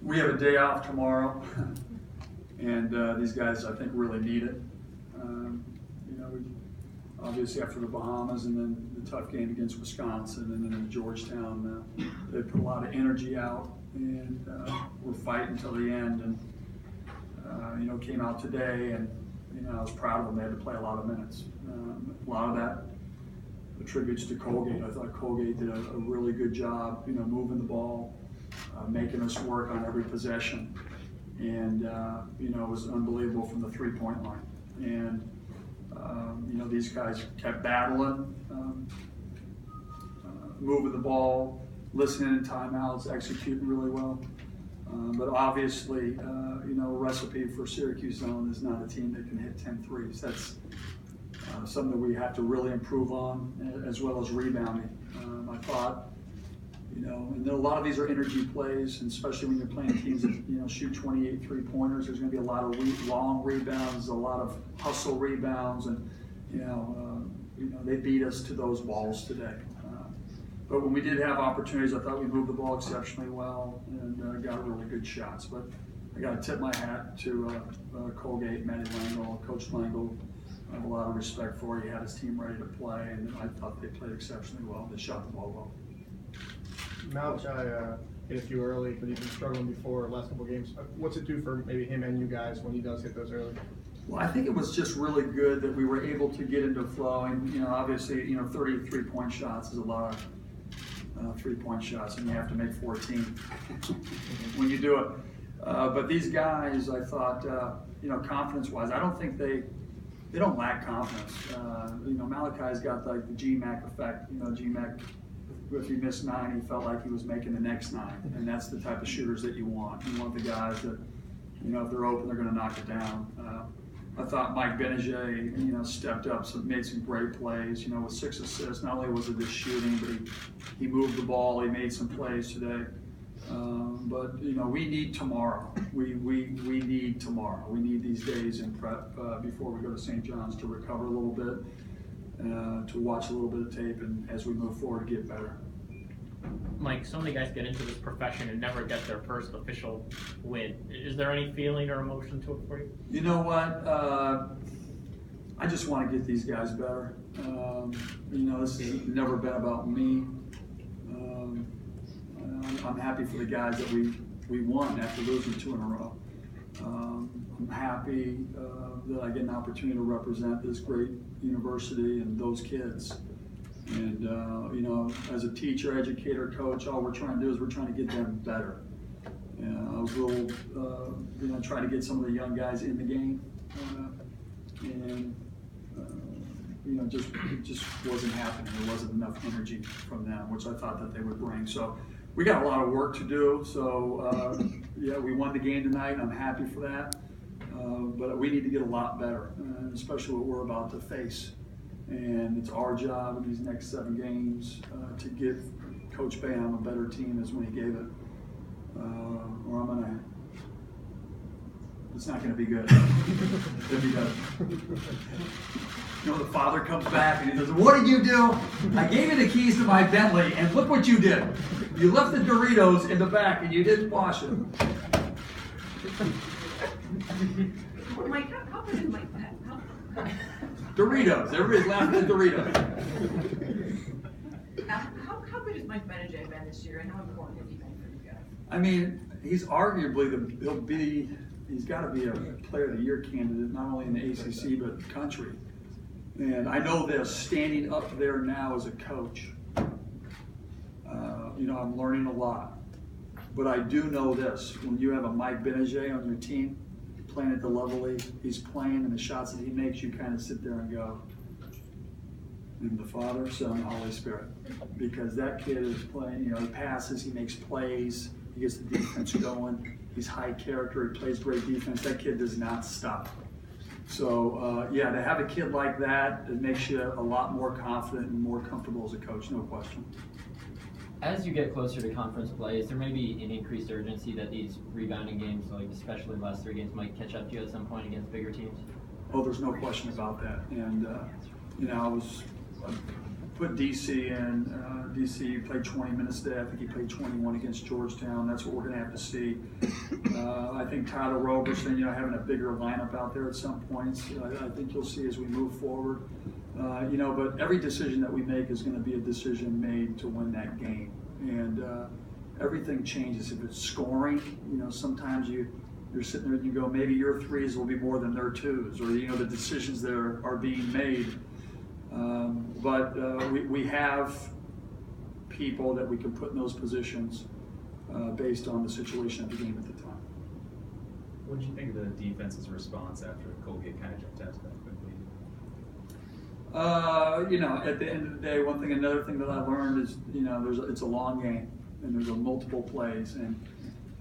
We have a day off tomorrow, and these guys, I think, really need it. We obviously after the Bahamas and then the tough game against Wisconsin and then Georgetown, they put a lot of energy out, and we're fighting till the end. And came out today, and I was proud of them. They had to play a lot of minutes. A lot of that attributes to Colgate. I thought Colgate did a really good job, moving the ball, making us work on every possession, and it was unbelievable from the three-point line. And these guys kept battling, moving the ball, listening in timeouts, executing really well. But obviously, a recipe for Syracuse zone is not a team that can hit 10 threes. That's something that we have to really improve on, as well as rebounding. I thought, and a lot of these are energy plays, and especially when you're playing teams that shoot 28 three-pointers, there's going to be a lot of long rebounds, a lot of hustle rebounds, and they beat us to those balls today. But when we did have opportunities, I thought we moved the ball exceptionally well and got really good shots. But I got to tip my hat to Colgate, Matty Langle, Coach Langle. I have a lot of respect for it. He had his team ready to play, and I thought they played exceptionally well. They shot the ball well. Malachi hit a few early, but he's been struggling before last couple games. What's it do for maybe him and you guys when he does hit those early? Well, I think it was just really good that we were able to get into flow. And, obviously, 30 three-point shots is a lot of three-point shots, and you have to make 14 when you do it. But these guys, I thought, confidence-wise, I don't think they don't lack confidence. Malachi's got like the GMAC effect. GMAC, if he missed 9, he felt like he was making the next 9, and that's the type of shooters that you want. You want the guys that, if they're open, they're going to knock it down. I thought Mike Benajay, stepped up, made some great plays, with 6 assists. Not only was it just shooting, but he moved the ball, he made some plays today. But we need tomorrow. We need tomorrow. We need these days in prep before we go to St. John's to recover a little bit, to watch a little bit of tape, and as we move forward, get better. Mike, so many guys get into this profession and never get their first official win. Is there any feeling or emotion to it for you? You know what? I just want to get these guys better. This has never been about me. I'm happy for the guys that we won after losing 2 in a row. I'm happy that I get an opportunity to represent this great university and those kids. And, as a teacher, educator, coach, all we're trying to do is we're trying to get them better. I was a little, trying to get some of the young guys in the game. It just wasn't happening. There wasn't enough energy from them, which I thought that they would bring. So we got a lot of work to do. So, we won the game tonight. I'm happy for that. But we need to get a lot better, especially what we're about to face. And it's our job in these next 7 games to give Coach Bam a better team as when he gave it. Or it's not going to be good. If he doesn't. The father comes back and he says, "What did you do? I gave you the keys to my Bentley, and look what you did. You left the Doritos in the back and you didn't wash them." Mike, how good is Mike that? Doritos. Everybody's laughing at Doritos. How good has Mike Benajay been this year, and how important has he been for you guys? I mean, he's arguably he's got to be a Player of the Year candidate, not only in the ACC but the country. And I know this, standing up there now as a coach, I'm learning a lot. But I do know this: when you have a Mike Benajay on your team, playing at the level he's playing, and the shots that he makes, you kind of sit there and go, "In the Father, Son, and Holy Spirit," because that kid is playing. He passes, he makes plays, he gets the defense going. He's high character, he plays great defense. That kid does not stop. So to have a kid like that, it makes you a lot more confident and more comfortable as a coach, no question. As you get closer to conference play, is there maybe an increased urgency that these rebounding games, like especially the last 3 games, might catch up to you at some point against bigger teams? Oh, there's no question about that. And I was put DC in. DC played 20 minutes today. I think he played 21 against Georgetown. That's what we're going to have to see. I think Tyler Roberson, having a bigger lineup out there at some points, I think you'll see as we move forward. But every decision that we make is going to be a decision made to win that game. And everything changes. If it's scoring, sometimes you're sitting there and you go, maybe your threes will be more than their twos, or the decisions that are being made. But we have people that we can put in those positions based on the situation of the game at the time. What did you think of the defense's response after Colgate kind of jumped out to that quickly? At the end of the day, another thing that I learned is, it's a long game and there's multiple plays, and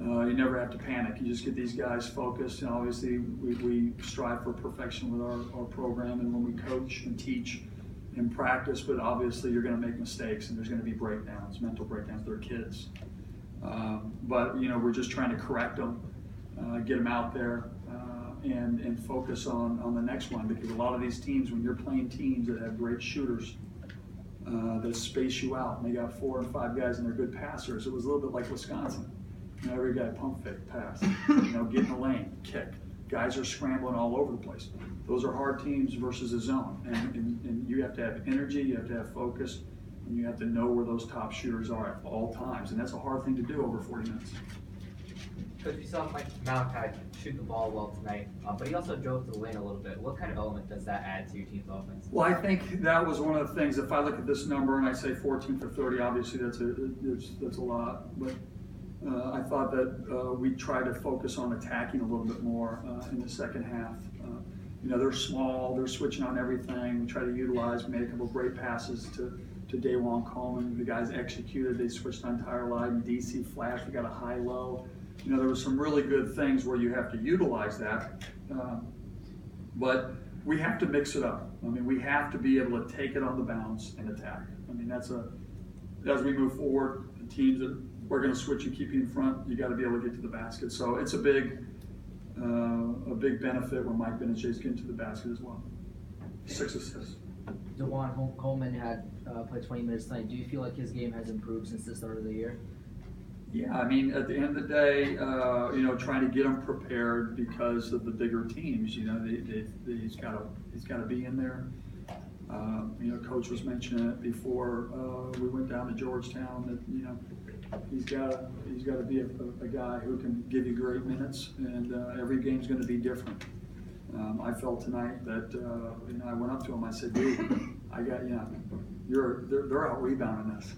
you never have to panic. You just get these guys focused, and obviously we strive for perfection with our program and when we coach and teach and practice, but obviously you're going to make mistakes and there's going to be breakdowns, mental breakdowns. They're kids. But we're just trying to correct them, get them out there, and focus on the next one, because a lot of these teams, when you're playing teams that have great shooters, that space you out, and they got 4 and 5 guys and they're good passers. It was a little bit like Wisconsin. Every guy pump fake, pass, get in the lane, kick. Guys are scrambling all over the place. Those are hard teams versus a zone, and you have to have energy, you have to have focus, and you have to know where those top shooters are at all times, and that's a hard thing to do over 40 minutes. Coach, we saw Mike Malachi shoot the ball well tonight, but he also drove to the lane a little bit. What kind of element does that add to your team's offense? Well, I think that was one of the things. If I look at this number and I say 14 for 30, obviously that's a lot. But I thought that we tried to focus on attacking a little bit more in the second half. They're small, they're switching on everything. We try to utilize, made a couple of great passes to Daewon Coleman. The guys executed, they switched on Tyler Lyde and DC flash. We got a high-low. There were some really good things where you have to utilize that. But we have to mix it up. We have to be able to take it on the bounce and attack. As we move forward, the teams that we're going to switch and keep you in front, you got to be able to get to the basket. So it's a big benefit when Mike Benajay's getting to the basket as well. 6 assists. Daewon Coleman had played 20 minutes tonight. Do you feel like his game has improved since the start of the year? Yeah, at the end of the day, trying to get them prepared because of the bigger teams. He's got to be in there. Coach was mentioning it before we went down to Georgetown that he's got to be a guy who can give you great minutes, and every game's going to be different. I felt tonight that I went up to him. I said, "Dude, I got they're out rebounding us."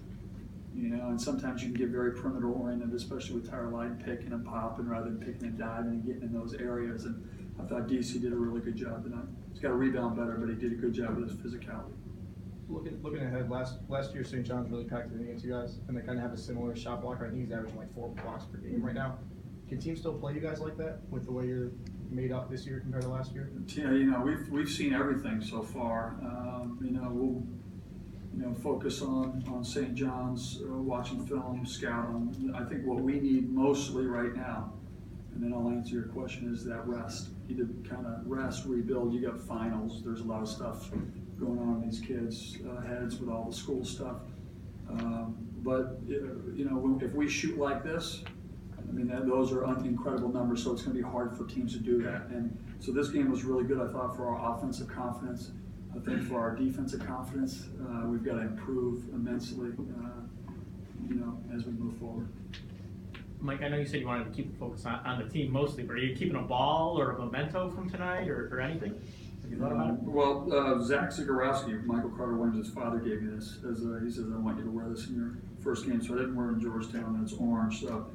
And sometimes you can get very perimeter oriented, especially with Tyler Lyde picking and popping rather than picking and diving and getting in those areas. And I thought DC did a really good job tonight. He's got to rebound better, but he did a good job with his physicality. Looking ahead, last year St. John's really packed it against you guys, and they kind of have a similar shot blocker. I think he's averaging like 4 blocks per game right now. Can teams still play you guys like that with the way you're made up this year compared to last year? Yeah, we've seen everything so far. We'll focus on St. John's, watching film, scouting. I think what we need mostly right now, and then I'll answer your question, is that rest. You need to kind of rest, rebuild. You got finals. There's a lot of stuff going on in these kids' heads with all the school stuff. But if we shoot like this, those are incredible numbers. So it's going to be hard for teams to do that. And so this game was really good, I thought, for our offensive confidence. I think for our defensive confidence, we've got to improve immensely, as we move forward. Mike, I know you said you wanted to keep the focus on the team mostly, but are you keeping a ball or a memento from tonight or anything? Have you thought about it? Well, Zach Zagorowski, Michael Carter Williams' father, gave me this. He says, "I want you to wear this in your first game." So I didn't wear it in Georgetown, and it's orange. So,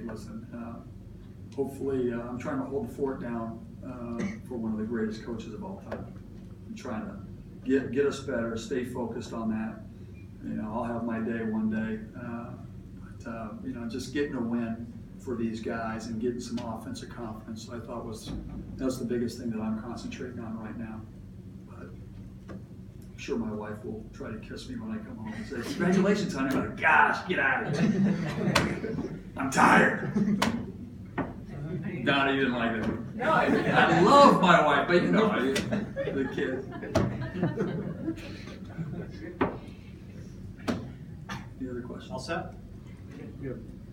listen. Hopefully, I'm trying to hold the fort down for one of the greatest coaches of all time. I'm trying to get us better, stay focused on that. I'll have my day one day, but just getting a win for these guys and getting some offensive confidence, I thought that's the biggest thing that I'm concentrating on right now. But I'm sure my wife will try to kiss me when I come home and say, "Congratulations, honey." I'm like, "Gosh, get out of here. I'm tired." Donna, you didn't like that. No, I I love my wife, but the kid. Any other questions? All set? Good.